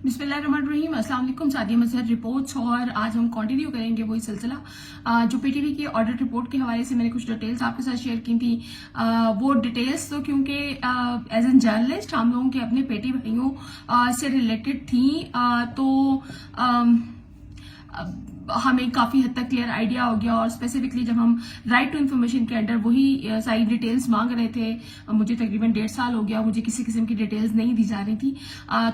बिस्मिल्लाहिर्रहमानिर्रहीम। अस्सलाम वालेकुम। सादिया मजहर रिपोर्ट्स, और आज हम कंटिन्यू करेंगे वही सिलसिला जो पीटीवी की ऑडिट रिपोर्ट के हवाले से मैंने कुछ डिटेल्स आपके साथ शेयर की थी। वो डिटेल्स तो क्योंकि एज एन जर्नलिस्ट हम लोगों के अपने पेटी भाइयों से रिलेटेड थी, तो हमें काफी हद तक क्लियर आइडिया हो गया। और स्पेसिफिकली जब हम राइट टू इन्फॉर्मेशन के अंडर वही सारी डिटेल्स मांग रहे थे, मुझे तकरीबन 1.5 साल हो गया, मुझे किसी किस्म की डिटेल्स नहीं दी जा रही थी।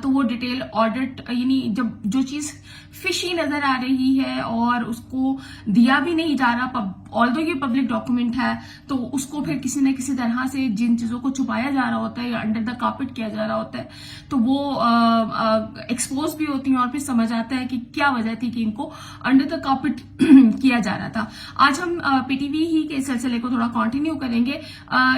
तो वो डिटेल ऑडिट, यानी जब जो चीज फिशी नजर आ रही है और उसको दिया भी नहीं जा रहा, ऑल्दो ये पब्लिक डॉक्यूमेंट है, तो उसको फिर किसी न किसी तरह से जिन चीजों को छुपाया जा रहा होता है या अंडर द कार्पेट किया जा रहा होता है, तो वो एक्सपोज भी होती हैं और फिर समझ आता है कि क्या वजह थी कि इनको अंडर द कार्पेट किया जा रहा था। आज हम पीटीवी ही के सिलसिले को थोड़ा कंटिन्यू करेंगे।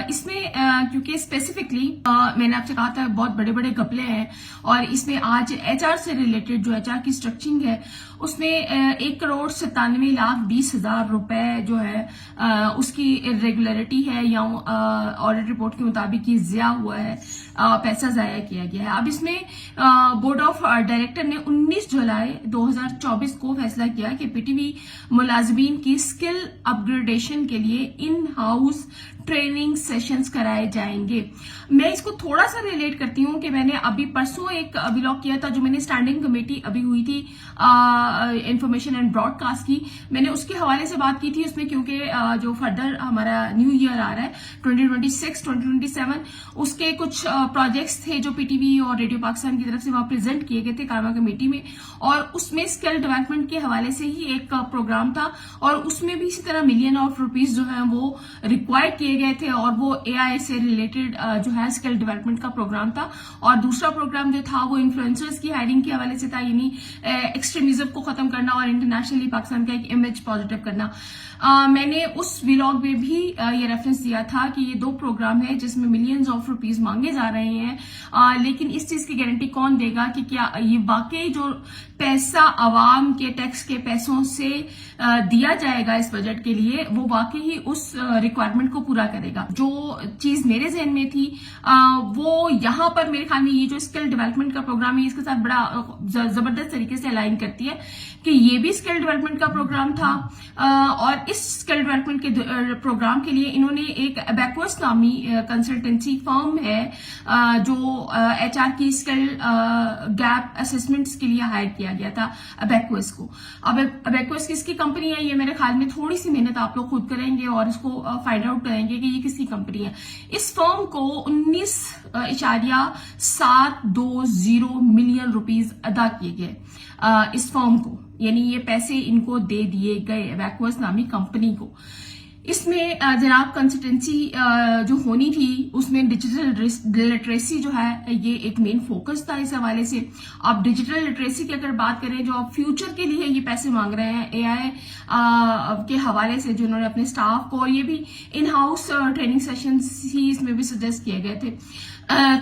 इसमें क्योंकि स्पेसिफिकली मैंने आपसे कहा था बहुत बड़े बड़े घपले हैं, और इसमें आज एचआर से रिलेटेड जो एचआर की स्ट्रक्चरिंग है उसमें 1,97,20,000 रुपए जो है उसकी इरेगुलरिटी है या ऑडिट रिपोर्ट के मुताबिक ये ज़िया हुआ है, पैसा ज़ाया किया गया है। अब इसमें बोर्ड ऑफ डायरेक्टर ने 19 जुलाई 2024 को फैसला किया कि पीटीवी मुलाजमीन की स्किल अपग्रेडेशन के लिए इन हाउस ट्रेनिंग सेशंस कराए जाएंगे। मैं इसको थोड़ा सा रिलेट करती हूँ कि मैंने अभी परसों एक व्लॉग किया था जो मैंने स्टैंडिंग कमेटी अभी हुई थी इंफॉर्मेशन एंड ब्रॉडकास्ट की, मैंने उसके हवाले से बात की थी उसमें, क्योंकि जो फर्दर हमारा न्यू ईयर आ रहा है 2026 2027, उसके कुछ प्रोजेक्ट्स थे जो पीटीवी और रेडियो पाकिस्तान की तरफ से वहां प्रेजेंट किए गए थे कायमा कमेटी में, और उसमें स्किल डेवलपमेंट के हवाले से ही एक प्रोग्राम था, और उसमें भी इसी तरह $1 मिलियन जो है वो रिक्वायर्ड किए गए थे, और वो एआई से रिलेटेड जो है स्किल डेवलपमेंट का प्रोग्राम था। और दूसरा प्रोग्राम जो था वो इन्फ्लुएंसर्स की हायरिंग के हवाले से था, यानी एक्सट्रीमिज्म को खत्म करना और इंटरनेशनली पाकिस्तान का एक इमेज पॉजिटिव करना। मैंने उस व्लॉग में भी ये रेफरेंस दिया था कि ये 2 प्रोग्राम है जिसमें मिलियंस ऑफ रुपीस मांगे जा रहे हैं, लेकिन इस चीज की गारंटी कौन देगा कि क्या ये वाकई जो पैसा आवाम के टैक्स के पैसों से दिया जाएगा इस बजट के लिए, वो वाकई ही उस रिक्वायरमेंट को पूरा करेगा। जो चीज मेरे जहन में थी वो यहाँ पर मेरे ख्याल में ये जो स्किल डेवलपमेंट का प्रोग्राम है इसके साथ बड़ा जबरदस्त तरीके से अलाइन करती है कि ये भी स्किल डेवलपमेंट का प्रोग्राम था, और इस स्किल डेवलपमेंट के प्रोग्राम के लिए इन्होंने एक अबैकस नामी कंसल्टेंसी फर्म है जो एचआर की स्किल गैप असेसमेंट्स के लिए हायर किया गया था अबैकस को। अब अबैकस किसकी कंपनी है, ये मेरे ख्याल में थोड़ी सी मेहनत आप लोग खुद करेंगे और इसको फाइंड आउट करेंगे कि ये किसकी कंपनी है। इस फर्म को 19.720 मिलियन रुपीस अदा किए गए इस फर्म को, यानी ये पैसे इनको दे दिए गए अबैकस नामी कंपनी को। इसमें जनाब कंसल्टेंसी जो होनी थी उसमें डिजिटल लिटरेसी जो है ये एक मेन फोकस था इस हवाले से। अब डिजिटल लिटरेसी की अगर बात करें, जो अब फ्यूचर के लिए ये पैसे मांग रहे हैं एआई के हवाले से, जो उन्होंने अपने स्टाफ को, और ये भी इन हाउस ट्रेनिंग सेशंस ही इसमें भी सजेस्ट किए गए थे,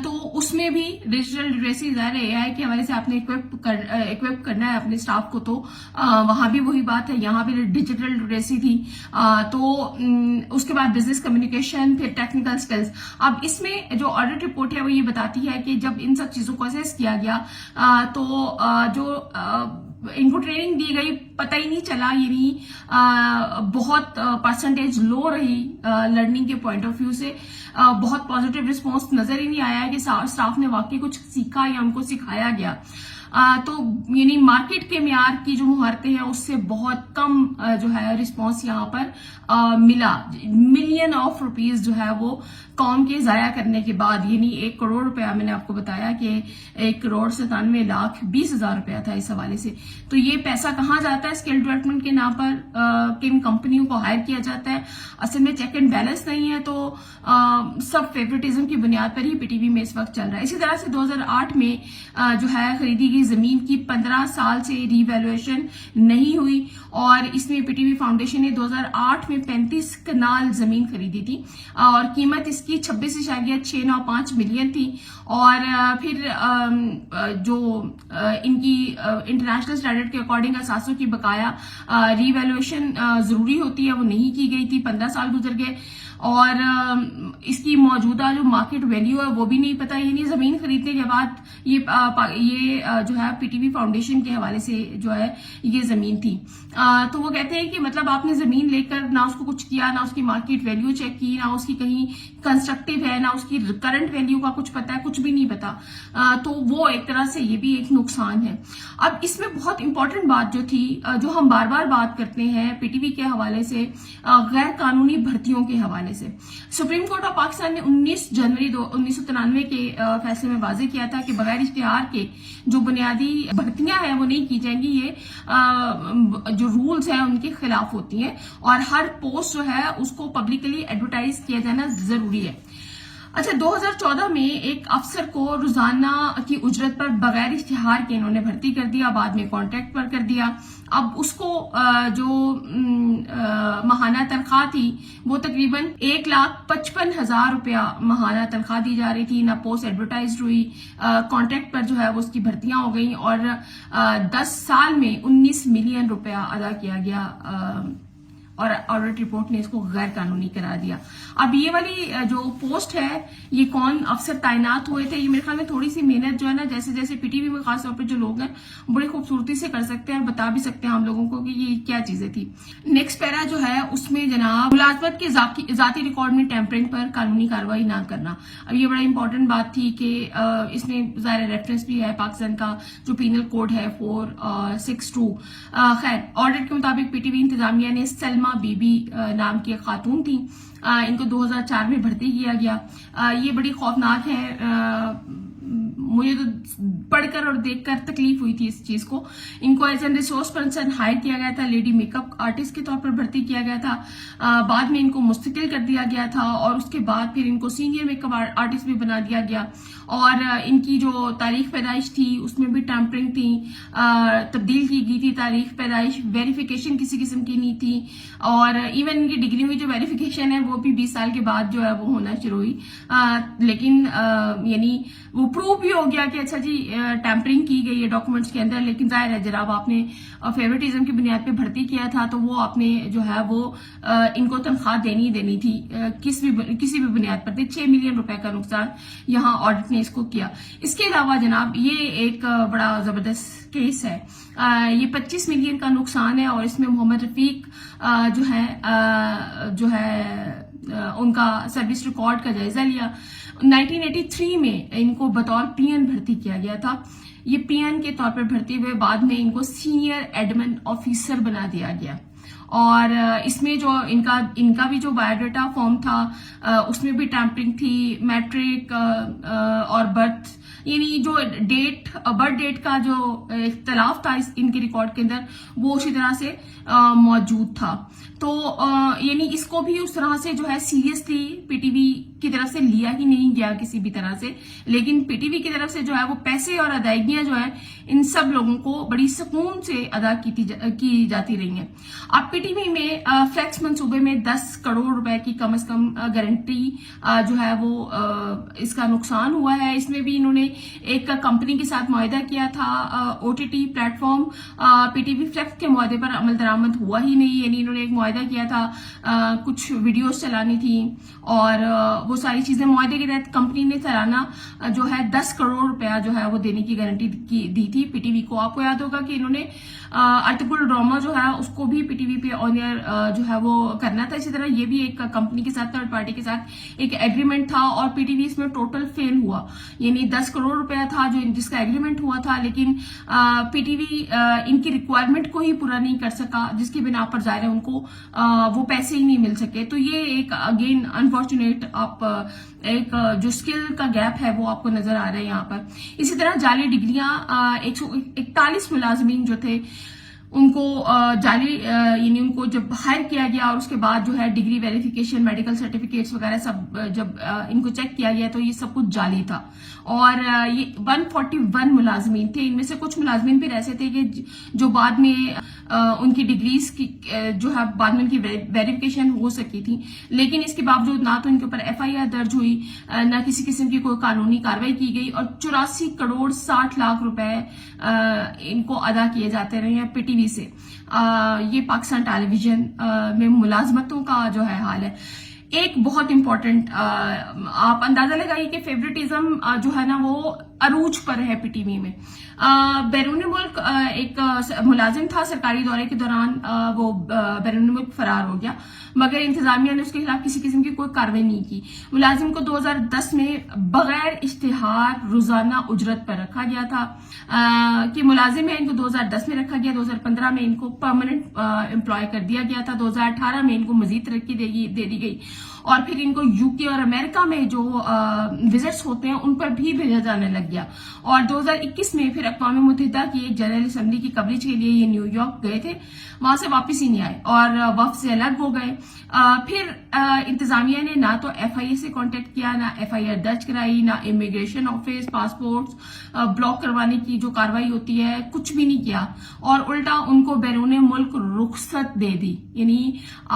तो उसमें भी डिजिटल लिटरेसी ज़ाहिर है एआई के हवाले से आपने इक्विप करना है अपने स्टाफ को, तो वहां भी वही बात है, यहाँ भी डिजिटल लिटरेसी थी। तो उसके बाद बिजनेस कम्युनिकेशन, फिर टेक्निकल स्किल्स। अब इसमें जो ऑडिट रिपोर्ट है वो ये बताती है कि जब इन सब चीजों को असेस किया गया तो जो इनको ट्रेनिंग दी गई पता ही नहीं चला, यानी बहुत परसेंटेज लो रही लर्निंग के पॉइंट ऑफ व्यू से, बहुत पॉजिटिव रिस्पॉन्स नजर ही नहीं आया कि स्टाफ ने वाकई कुछ सीखा या उनको सिखाया गया। तो यानी मार्केट के म्यार की जो मुहारतें हैं उससे बहुत कम जो है रिस्पॉन्स यहाँ पर मिला। $1 मिलियन जो है वो कौम के जाया करने के बाद, यानी 1 करोड़ रुपया, मैंने आपको बताया कि 1,97,20,000 रुपया था इस हवाले से। तो ये पैसा कहाँ जाता है स्किल डेवलपमेंट के नाम पर, किन कंपनियों को हायर किया जाता है, असल में चेक एंड बैलेंस नहीं है, तो सब फेवरेटिज्म की बुनियाद पर ही पीटीवी में इस वक्त चल रहा है। इसी तरह से 2008 में जो है खरीदी गई जमीन की 15 साल से रिवैल्यूएशन नहीं हुई, और इसमें पीटीवी फाउंडेशन ने 2008 में 35 कनाल जमीन खरीदी थी, और कीमत इसकी 26.695 मिलियन थी। और फिर जो इनकी इंटरनेशनल स्टैंडर्ड के अकॉर्डिंग असासों की बकाया रिवैल्यूएशन जरूरी होती है वो नहीं की गई थी, 15 साल गुजर गए। اور اس کی موجودہ جو مارکیٹ ویلیو ہے وہ بھی نہیں پتا. یعنی زمین خریدنے کے بعد یہ جو ہے پی ٹی وی فاؤنڈیشن کے حوالے سے جو ہے یہ زمین تھی. تو وہ کہتے ہیں کہ مطلب آپ نے زمین لے کر نہ اس کو کچھ کیا, نہ اس کی مارکیٹ ویلیو چیک کی, نہ اس کی کہیں کنسٹرکٹیو ہے, نہ اس کی کرنٹ ویلیو کا کچھ پتا ہے, کچھ بھی نہیں پتا. تو وہ ایک طرح سے یہ بھی ایک نقصان ہے. اب اس میں بہت امپورٹنٹ بات جو تھی, جو ہم بار بار بات کرتے ہیں پی ٹی وی کے حوالے سے, غیر قانونی بھرتیوں کے حوالے سے. سپریم کورٹ آف پاکستان نے 19 جنوری 1993 کے فیصلے میں واضح کیا تھا کہ بغیر اشتہار کے جو بنیادی بھرتیاں ہیں وہ نہیں کی جائیں گی. یہ جو رولز ہیں ان کے خلاف ہوتی ہیں, اور ہر پوسٹ جو ہے اس کو پبلکلی ایڈورٹائز کیا جانا ضروری ہے. اچھا, 2014 میں ایک افسر کو روزانہ کی اجرت پر بغیر اشتہار کے انہوں نے بھرتی کر دیا, بعد میں کانٹریکٹ پر کر دیا. اب اس کو جو ماہانہ تنخواہ تھی وہ تقریباً 1,55,000 روپیہ ماہانہ تنخواہ دی جا رہی تھی. نہ پوسٹ ایڈورٹائزڈ ہوئی, کانٹریکٹ پر جو ہے وہ اس کی بھرتیاں ہو گئیں, اور 10 سال میں 19 ملین روپیہ ادا کیا گیا, اور آڈٹ رپورٹ نے اس کو غیر قانونی قرار دیا. اب یہ والی جو پوسٹ ہے, یہ کون افسر تعینات ہوئے تھے, یہ میرے خیال میں تھوڑی سی محنت جو ہے نا, جیسے جیسے پی ٹی وی میں خاص طور پہ جو لوگ ہیں بڑی خوبصورتی سے کر سکتے ہیں اور بتا بھی سکتے ہیں ہم لوگوں کو کہ یہ کیا چیزیں تھی. نیکسٹ پیرا جو ہے اس میں جناب ملازمت کے ذاتی ریکارڈ میں ٹیمپرنگ پر قانونی کارروائی نہ کرنا. اب یہ بڑا امپورٹنٹ بات تھی کہ اس میں ظاہر ریفرنس بھی ہے پاکستان کا جو پینل کوڈ ہے 462. خیر, آڈٹ کے مطابق پی ٹی وی انتظامیہ نے سلمہ بی بی نام کی ایک خاتون تھی, ان کو 2004 میں بھرتی کیا گیا. یہ بڑی خوفناک ہے, مجھے تو پڑھ کر اور دیکھ کر تکلیف ہوئی تھی اس چیز کو. ان کو as an resource person hire کیا گیا تھا, لیڈی میک اپ آرٹسٹ کے طور پر بھرتی کیا گیا تھا. بعد میں ان کو مستقل کر دیا گیا تھا, اور اس کے بعد پھر ان کو سینئر میک اپ آرٹسٹ بھی بنا دیا گیا. اور ان کی جو تاریخ پیدائش تھی اس میں بھی ٹیمپرنگ تھی, تبدیل کی گئی تھی تاریخ پیدائش. ویریفیکیشن کسی قسم کی نہیں تھی, اور ایون ان کی ڈگری میں جو ویریفیکیشن ہے وہ بھی 20 سال کے بعد جو ہے وہ ہونا شروع ہوئی. لیکن یعنی وہ پروو بھی ہو گیا کہ اچھا جی ٹیمپرنگ کی گئی ہے ڈاکومنٹس کے اندر. لیکن ظاہر ہے جناب آپ نے فیورٹزم کی بنیاد پہ بھرتی کیا تھا, تو وہ آپ نے جو ہے وہ ان کو تنخواہ دینی تھی کسی بھی بنیاد پر. 6 ملین روپے کا نقصان یہاں آڈٹ نے اس کو کیا. اس کے علاوہ جناب یہ ایک بڑا زبردست کیس ہے, یہ 25 ملین کا نقصان ہے, اور اس میں محمد رفیق جو ہے ان کا سروس ریکارڈ کا جائزہ لیا. 1983 میں ان کو بطور پی این بھرتی کیا گیا تھا. یہ پی این کے طور پر بھرتی ہوئے بعد میں ان کو سینئر ایڈمن آفیسر بنا دیا گیا. اور اس میں جو ان کا بھی جو بایو ڈیٹا فارم تھا اس میں بھی ٹیمپرنگ تھی. میٹرک اور برتھ, یعنی جو برتھ ڈیٹ کا جو اختلاف تھا ان کے ریکارڈ کے اندر وہ اسی طرح سے موجود تھا. تو یعنی اس کو بھی اس طرح سے جو ہے سیریسلی پی ٹی وی کی طرف سے لیا ہی نہیں گیا کسی بھی طرح سے. لیکن پی ٹی وی کی طرف سے جو ہے وہ پیسے اور ادائیگیاں جو ہیں ان سب لوگوں کو بڑی سکون سے ادا کی جاتی رہی ہیں. اب پی ٹی وی میں فلیکس منصوبے میں 10 کروڑ روپے کی کم از کم گارنٹی جو ہے وہ اس کا نقصان ہوا ہے. اس میں بھی انہوں نے ایک کمپنی کے ساتھ معاہدہ کیا تھا, او ٹی ٹی پلیٹ فارم. پی ٹی وی فلیکس کے معاہدے پر عمل درآمد ہوا ہی نہیں. یعنی انہوں نے ایک معاہدہ کیا تھا, کچھ ویڈیوز چلانی تھی, اور وہ ساری چیزیں معاہدے کے تحت کمپنی نے سالانہ جو ہے 10 کروڑ روپیہ جو ہے وہ دینے کی گارنٹی دی تھی پی ٹی وی کو. آپ کو یاد ہوگا کہ انہوں نے ارطغرل ڈرامہ جو ہے اس کو بھی پی ٹی وی پہ آن ایئر جو ہے وہ کرنا تھا. اسی طرح یہ بھی ایک کمپنی کے ساتھ, تھرڈ پارٹی کے ساتھ ایک ایگریمنٹ تھا, اور پی ٹی وی اس میں ٹوٹل فیل ہوا. یعنی 10 کروڑ روپیہ تھا جس کا ایگریمنٹ ہوا تھا, لیکن پی ٹی وی ان کی ریکوائرمنٹ کو ہی پورا نہیں کر سکا, جس کی بنا پر ظاہر ہے ان کو وہ پیسے ہی نہیں مل سکے. تو یہ ایک اگین انفارچونیٹ آپ ایک جو اسکل کا گیپ ہے وہ آپ کو نظر آ رہا ہے یہاں پر. اسی طرح جعلی ڈگریاں 141 ملازمین جو تھے ان کو جعلی یعنی ان کو جب ہائر کیا گیا اور اس کے بعد جو ہے ڈگری ویریفیکیشن, میڈیکل سرٹیفکیٹس وغیرہ سب جب ان کو چیک کیا گیا تو یہ سب کچھ جعلی تھا. اور یہ 141 ملازمین تھے. ان میں سے کچھ ملازمین پھر ایسے تھے کہ جو بعد میں ان کی ڈگریز کی جو ہے بعد میں ان کی ویریفیکیشن ہو سکی تھی, لیکن اس کے باوجود نہ تو ان کے اوپر ایف آئی آر درج ہوئی, نہ کسی قسم کی کوئی قانونی کاروائی کی گئی, اور 84 کروڑ 60 لاکھ روپے ان کو ادا کیے جاتے رہے ہیں پی ٹی وی سے. یہ پاکستان ٹیلی ویژن میں ملازمتوں کا جو ہے حال ہے. ایک بہت امپورٹنٹ آپ اندازہ لگائیے کہ فیوریٹزم جو ہے نا وہ عروج پر ہے پی ٹی وی میں. بیرون ملک ایک ملازم تھا سرکاری دورے کے دوران وہ بیرون ملک فرار ہو گیا مگر انتظامیہ نے اس کے خلاف کسی قسم کی کوئی کارروائی نہیں کی. ملازم کو 2010 میں بغیر اشتہار روزانہ اجرت پر رکھا گیا تھا کہ ملازم ہے ان کو 2010 میں رکھا گیا, 2015 میں ان کو پرماننٹ امپلائی کر دیا گیا تھا, 2018 میں ان کو مزید ترقی دے دی گئی اور پھر ان کو یو کے اور امریکہ میں جو وزٹس ہوتے ہیں ان پر بھی بھیجا جانے لگ گیا. اور 2021 میں پھر اقوام متحدہ کی ایک جنرل اسمبلی کی کوریج کے لیے یہ نیو یارک گئے تھے, وہاں سے واپس ہی نہیں آئے اور وفد سے الگ ہو گئے. پھر انتظامیہ نے نہ تو ایف آئی اے سے کانٹیکٹ کیا, نہ ایف آئی آر درج کرائی, نہ امیگریشن آفس پاسپورٹس بلاک کروانے کی جو کاروائی ہوتی ہے کچھ بھی نہیں کیا اور الٹا ان کو بیرون ملک رخصت دے دی. یعنی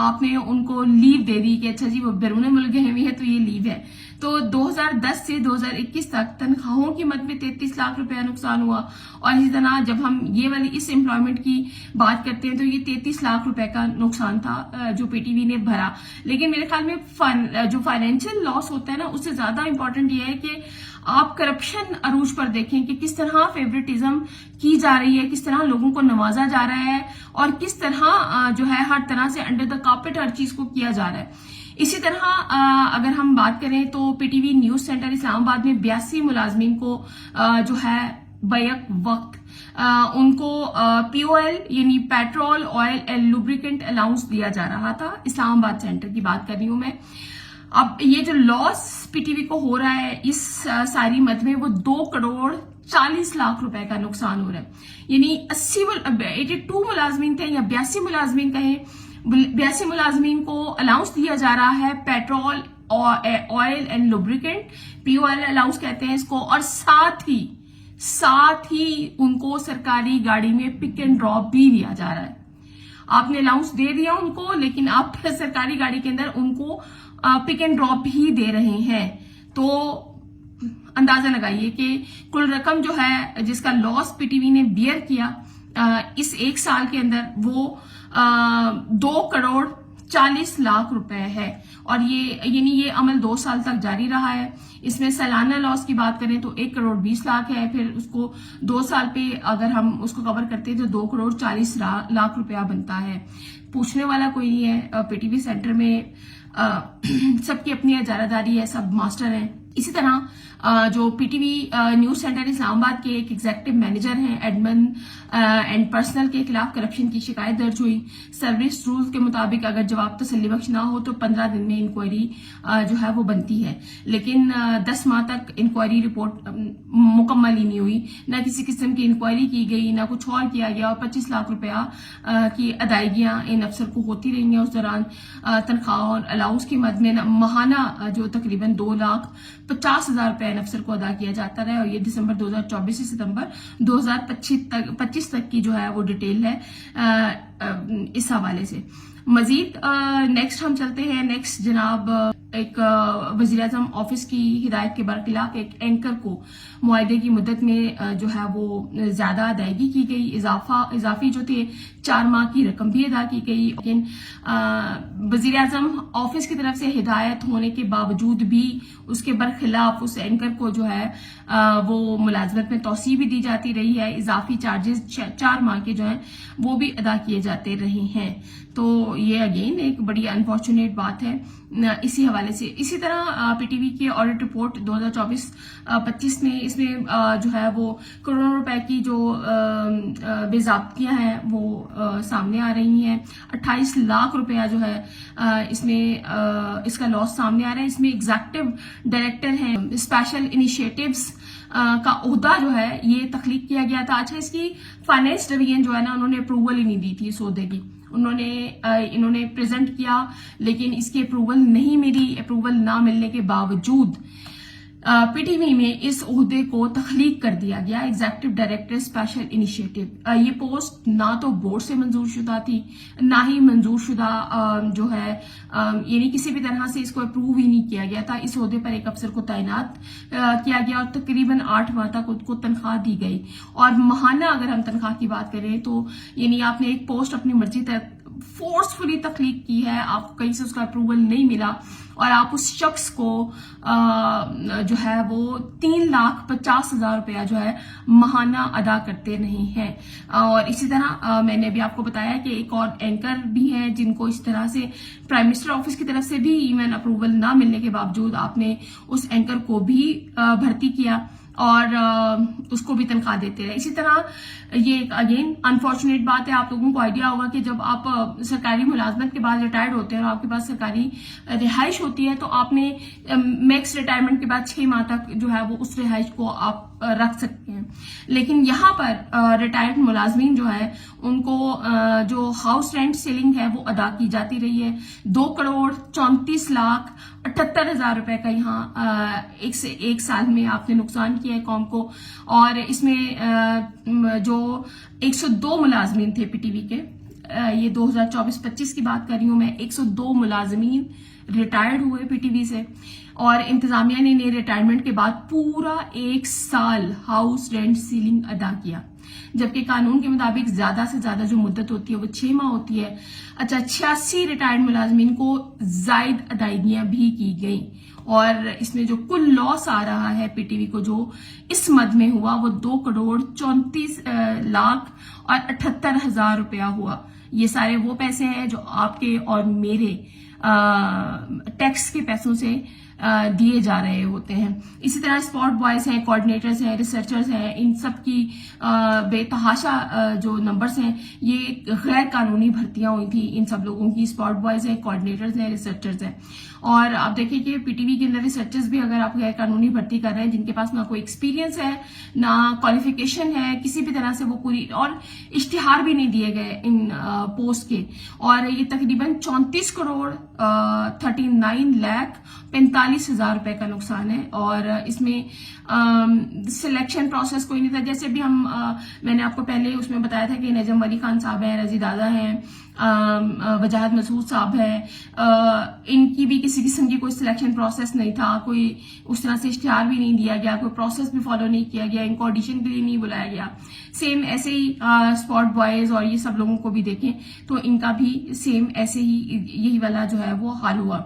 آپ نے ان کو لیو دے دی کہ اچھا جی وہ بیرون ملک گئے ہوئے ہیں تو یہ لیو ہے. تو 2010 سے 2021 تک تنخواہوں کی مد میں 33 لاکھ روپیہ نقصان ہوا. اور اسی طرح جب ہم یہ والی اس امپلائمنٹ کی بات کرتے ہیں تو یہ 33 لاکھ روپے کا نقصان تھا جو پی ٹی وی نے بھرا. لیکن میرے خیال میں جو فائنینشیل لاس ہوتا ہے نا اس سے زیادہ امپورٹنٹ یہ ہے کہ آپ کرپشن عروج پر دیکھیں کہ کس طرح فیوریٹزم کی جا رہی ہے, کس طرح لوگوں کو نوازا جا رہا ہے اور کس طرح جو ہے ہر طرح سے انڈر دا کارپیٹ ہر چیز کو کیا جا رہا ہے. اسی طرح اگر ہم بات کریں تو P T V news centre Islamabad میں 82 ملازمین کو جو ہے بیک وقت ان کو پی او ایل یعنی پیٹرول آئل اینڈ لوبریکنٹ الاؤنس دیا جا رہا تھا. اسلام آباد سینٹر کی بات کر رہی ہوں میں. اب یہ جو لاس پی ٹی وی کو ہو رہا ہے اس ساری مد میں وہ 2 کروڑ 40 لاکھ روپے کا نقصان ہو رہا ہے. یعنی 82 ملازمین تھے یا 82 ملازمین کہیں, 82 ملازمین کو الاؤنس دیا جا رہا ہے petrol oil and lubricant, P O L allowance کہتے ہیں اس کو, اور ساتھ ہی ان کو سرکاری گاڑی میں پک اینڈ ڈراپ بھی دیا جا رہا ہے. آپ نے الاؤنس دے دیا ان کو لیکن آپ سرکاری گاڑی کے اندر ان کو پک اینڈ ڈراپ بھی دے رہے ہیں. تو اندازہ لگائیے کہ کل رقم جو ہے جس کا لاس پی ٹی وی نے بیئر کیا اس ایک سال کے اندر وہ 2 کروڑ 40 لاکھ روپے ہے. اور یہ عمل 2 سال تک جاری رہا ہے. اس میں سالانہ لاس کی بات کریں تو 1 کروڑ 20 لاکھ ہے, پھر اس کو 2 سال پہ اگر ہم اس کو کور کرتے ہیں تو 2 کروڑ 40 لاکھ روپیہ بنتا ہے. پوچھنے والا کوئی نہیں ہے. پی ٹی وی سینٹر میں سب کی اپنی اجارہ داری ہے, سب ماسٹر ہیں. اسی طرح جو P T V news centre Islamabad کے ایک ایگزیکٹو مینیجر ہیں ایڈمن اینڈ پرسنل کے خلاف کرپشن کی شکایت درج ہوئی. سروس رولز کے مطابق اگر جواب تسلی بخش نہ ہو تو 15 دن میں انکوائری جو ہے وہ بنتی ہے, لیکن 10 ماہ تک انکوائری رپورٹ مکمل ہی نہیں ہوئی, نہ کسی قسم کی انکوائری کی گئی, نہ کچھ اور کیا گیا, اور 25 لاکھ روپیہ کی ادائیگیاں ان افسر کو ہوتی رہی ہیں. اس دوران تنخواہ اور الاؤنس کی مد میں ماہانہ جو تقریباً 2,50,000 روپے افسر کو ادا کیا جاتا رہا, اور یہ دسمبر 2024 سے ستمبر 2025 تک کی جو ہے وہ ڈیٹیل ہے اس حوالے سے. مزید نیکسٹ ہم چلتے ہیں. نیکسٹ جناب ایک وزیراعظم آفس کی ہدایت کے برخلاف ایک اینکر کو معاہدے کی مدت میں جو ہے وہ زیادہ ادائیگی کی گئی, اضافی جو تھے 4 ماہ کی رقم بھی ادا کی گئی. لیکن وزیراعظم آفس کی طرف سے ہدایت ہونے کے باوجود بھی اس کے برخلاف اس اینکر کو جو ہے وہ ملازمت میں توسیع بھی دی جاتی رہی ہے. اضافی چارجز 4 ماہ کے جو ہیں وہ بھی ادا کیے جاتے رہے ہیں. تو یہ اگین ایک بڑی انفارچونیٹ بات ہے اسی حوالے سے. اسی طرح پی ٹی وی کی آڈٹ رپورٹ 2024-25 میں اس میں جو ہے وہ کروڑوں روپے کی جو بے ضابطگیاں ہیں وہ سامنے آ رہی ہیں. 28 لاکھ روپیہ جو ہے اس میں اس کا لاس سامنے آ رہا ہے. اس میں ایگزیکٹو ڈائریکٹر ہیں اسپیشل انیشیٹیوز کا عہدہ جو ہے یہ تخلیق کیا گیا تھا. اچھا, اس کی فائنینس ڈویژن جو ہے نا انہوں نے اپروول ہی نہیں دی تھی اس عہدے کی. انہوں نے پریزنٹ کیا لیکن اس کی اپروول نہیں ملی. اپروول نہ ملنے کے باوجود پی ٹی وی میں اس عہدے کو تخلیق کر دیا گیا ایگزیکٹو ڈائریکٹر اسپیشل انیشیٹو. یہ پوسٹ نہ تو بورڈ سے منظور شدہ تھی نہ ہی منظور شدہ جو ہے یعنی کسی بھی طرح سے اس کو اپروو ہی نہیں کیا گیا تھا. اس عہدے پر ایک افسر کو تعینات کیا گیا اور تقریباً 8 ماہ تک اس کو تنخواہ دی گئی. اور ماہانہ اگر ہم تنخواہ کی بات کریں تو یعنی آپ نے ایک پوسٹ اپنی مرضی फोर्सफुली तख्लीक की है, आपको कहीं से उसका अप्रूवल नहीं मिला और आप उस शख्स को जो है वो 3,50,000 रुपया जो है माहाना अदा करते नहीं हैं। और इसी तरह मैंने भी आपको बताया कि एक और एंकर भी हैं जिनको इस तरह से प्राइम मिनिस्टर ऑफिस की तरफ से भी इवन अप्रूवल ना मिलने के बावजूद आपने उस एंकर को भी भर्ती किया और उसको भी तनख्वाह देते रहे। इसी तरह ये एक अगेन अनफॉर्चुनेट बात है। आप लोगों को आइडिया होगा कि जब आप सरकारी मुलाजमत के बाद रिटायर्ड होते हैं और आपके पास सरकारी रिहाइश होती है तो आपने मैक्स रिटायरमेंट के बाद 6 माह तक जो है वो उस रिहाइश को आप रख सकते हैं। लेकिन यहाँ पर रिटायर्ड मुलाजमीन जो है उनको जो हाउस रेंट सीलिंग है वो अदा की जाती रही है। 2,34,78,000 रुपए का यहाँ एक साल में आपने नुकसान किया है कौम को। और इसमें जो 102 मुलाजमीन थे पीटीवी के, ये 2024-25 की बात कर रही हूं मैं, 102 मुलाजमीन रिटायर्ड हुए पीटीवी से और इंतजामिया ने इन्हें रिटायरमेंट के बाद पूरा 1 साल हाउस रेंट सीलिंग अदा किया, जबकि कानून के मुताबिक ज्यादा से ज्यादा जो मुद्दत होती है वो 6 माह होती है। अच्छा, 86 रिटायर्ड मुलाजमीन को जायद अदायगियां भी की गई और इसमें जो कुल लॉस आ रहा है पीटीवी को जो इस मद में हुआ वो 2,34,78,000 रुपया हुआ। ये सारे वो पैसे हैं जो आपके और मेरे टैक्स के पैसों से दिए जा रहे होते हैं। इसी तरह स्पॉट बॉयज हैं, कोऑर्डिनेटर्स हैं, रिसर्चर्स हैं, इन सब की बेतहाशा जो नंबर्स हैं, ये गैर कानूनी भर्तियां हुई थी इन सब लोगों की। स्पॉट बॉयज हैं, कोऑर्डिनेटर्स हैं, रिसर्चर्स हैं। और आप देखिए कि पीटीवी के अंदर रिसर्चर्स भी अगर आप गैर कानूनी भर्ती कर रहे हैं जिनके पास ना कोई एक्सपीरियंस है ना क्वालिफिकेशन है किसी भी तरह से, वो पूरी और इश्तिहार भी नहीं दिए गए इन पोस्ट के, और ये तकरीबन 34,39,45,000 रुपए का नुकसान है। और इसमें सिलेक्शन प्रोसेस कोई नहीं था। जैसे भी मैंने आपको पहले उसमें बताया था कि नजम वली खान साहब हैं, रजी दादा हैं, वजाहत मसूद साहब है, इनकी भी किसी किस्म की कोई सिलेक्शन प्रोसेस नहीं था, कोई उस तरह से इश्तिहार भी नहीं दिया गया, कोई प्रोसेस भी फॉलो नहीं किया गया, इनको ऑडिशन के लिए नहीं बुलाया गया। सेम ऐसे ही स्पॉट बॉयज और ये सब लोगों को भी देखें तो इनका भी सेम ऐसे ही यही वाला जो है वो हाल हुआ।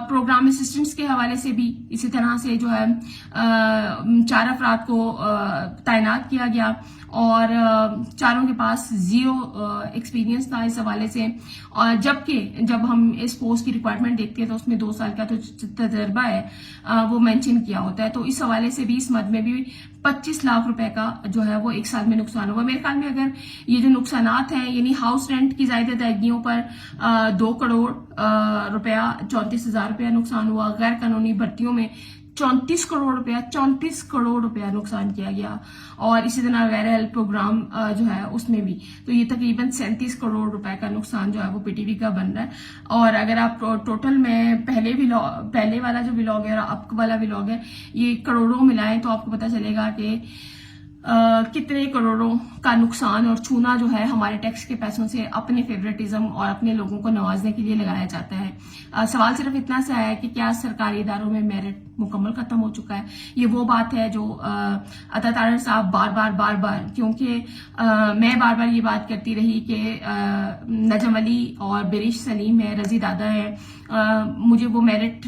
प्रोग्राम असिस्टेंट्स के हवाले से भी इसी तरह से जो है 4 अफराद को तैनात किया गया और चारों के पास 0 एक्सपीरियंस था इस हवाले से। और जबकि जब हम इस पोस्ट की रिक्वायरमेंट देखते हैं तो उसमें 2 साल का तो तजर्बा है वो मेंशन किया होता है। तो इस हवाले से भी इस मद में भी 25 लाख रुपए का जो है वो 1 साल में नुकसान हुआ। मेरे ख्याल में अगर ये जो नुकसानात हैं यानी हाउस रेंट की ज्यादा अदायगियों पर 2 करोड़ रुपया 34,000 रुपया नुकसान हुआ, गैर कानूनी भर्तियों में 34 करोड़ रुपया नुकसान किया गया, और इसी तरह गैर हेल्थ प्रोग्राम जो है उसमें भी, तो ये तकरीबन 37 करोड़ रुपए का नुकसान जो है वो पीटीवी का बन रहा है। और अगर आप टोटल में पहले वाला जो व्लॉग है और अब वाला व्लॉग है ये करोड़ों मिलाएं तो आपको पता चलेगा कि कितने करोड़ों का नुकसान और छूना जो है हमारे टैक्स के पैसों से अपने फेवरेटिज्म और अपने लोगों को नवाजने के लिए लगाया जाता है। सवाल सिर्फ इतना सा है कि क्या सरकारी इदारों में मेरिट मुकम्मल खत्म हो चुका है? ये वो बात है जो अता तारड़ साहब बार बार क्योंकि मैं बार बार ये बात करती रही कि नजम अली और बिरिश सलीम है, रजी दादा है, मुझे वो मेरिट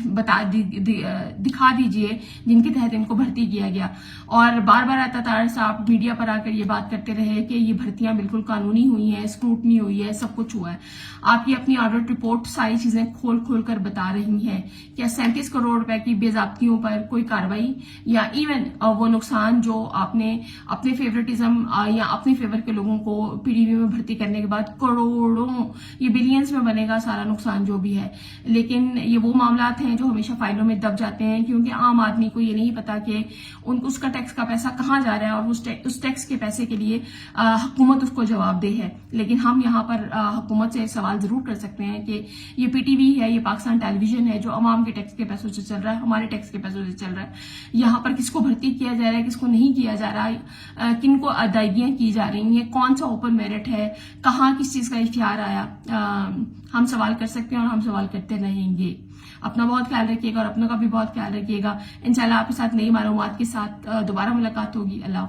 दिखा दीजिए जिनके तहत इनको भर्ती किया गया। और बार बार अता तारड़ साहब मीडिया पर आकर ये बात करते रहे कि ये भर्तियां बिल्कुल कानूनी हुई हैं, स्क्रूटनी हुई है, सब कुछ हुआ है। आपकी अपनी ऑडिट रिपोर्ट सारी चीजें खोल कर बता रही है। क्या 37 करोड़ रुपए की बेजाब्तियों पर कोई कार्रवाई या इवन वो नुकसान जो आपने अपने फेवरेटिज्म या अपने फेवर के लोगों को पीडीवी में भर्ती करने के बाद करोड़ों, ये बिलियंस में बनेगा सारा नुकसान जो भी है, लेकिन ये वो मामलात हैं जो हमेशा फाइलों में दब जाते हैं क्योंकि आम आदमी को ये नहीं पता कि उसका टैक्स का पैसा कहाँ जा रहा है और उस टैक्स के पैसे के लिए हुकूमत उसको जवाबदेह है। लेकिन हम यहाँ पर हुकूमत से सवाल जरूर कर सकते हैं कि ये पीटीवी है, ये पाकिस्तान टेलीविजन है जो अवाम के टैक्स के पैसों से चल रहा है, हमारे टैक्स के पैसों से चल रहा है। यहाँ पर किसको भर्ती किया जा रहा है, किसको नहीं किया जा रहा है, किनको अदायगियां की जा रही हैं, कौन सा ओपन मेरिट है, कहाँ किस चीज का इख्तियार आया, हम सवाल कर सकते हैं और हम सवाल करते रहेंगे। अपना बहुत ख्याल रखिएगा और अपनों का भी बहुत ख्याल रखिएगा। इंशाल्लाह आपके साथ नई मालूमात के साथ दोबारा मुलाकात होगी। अल्लाह।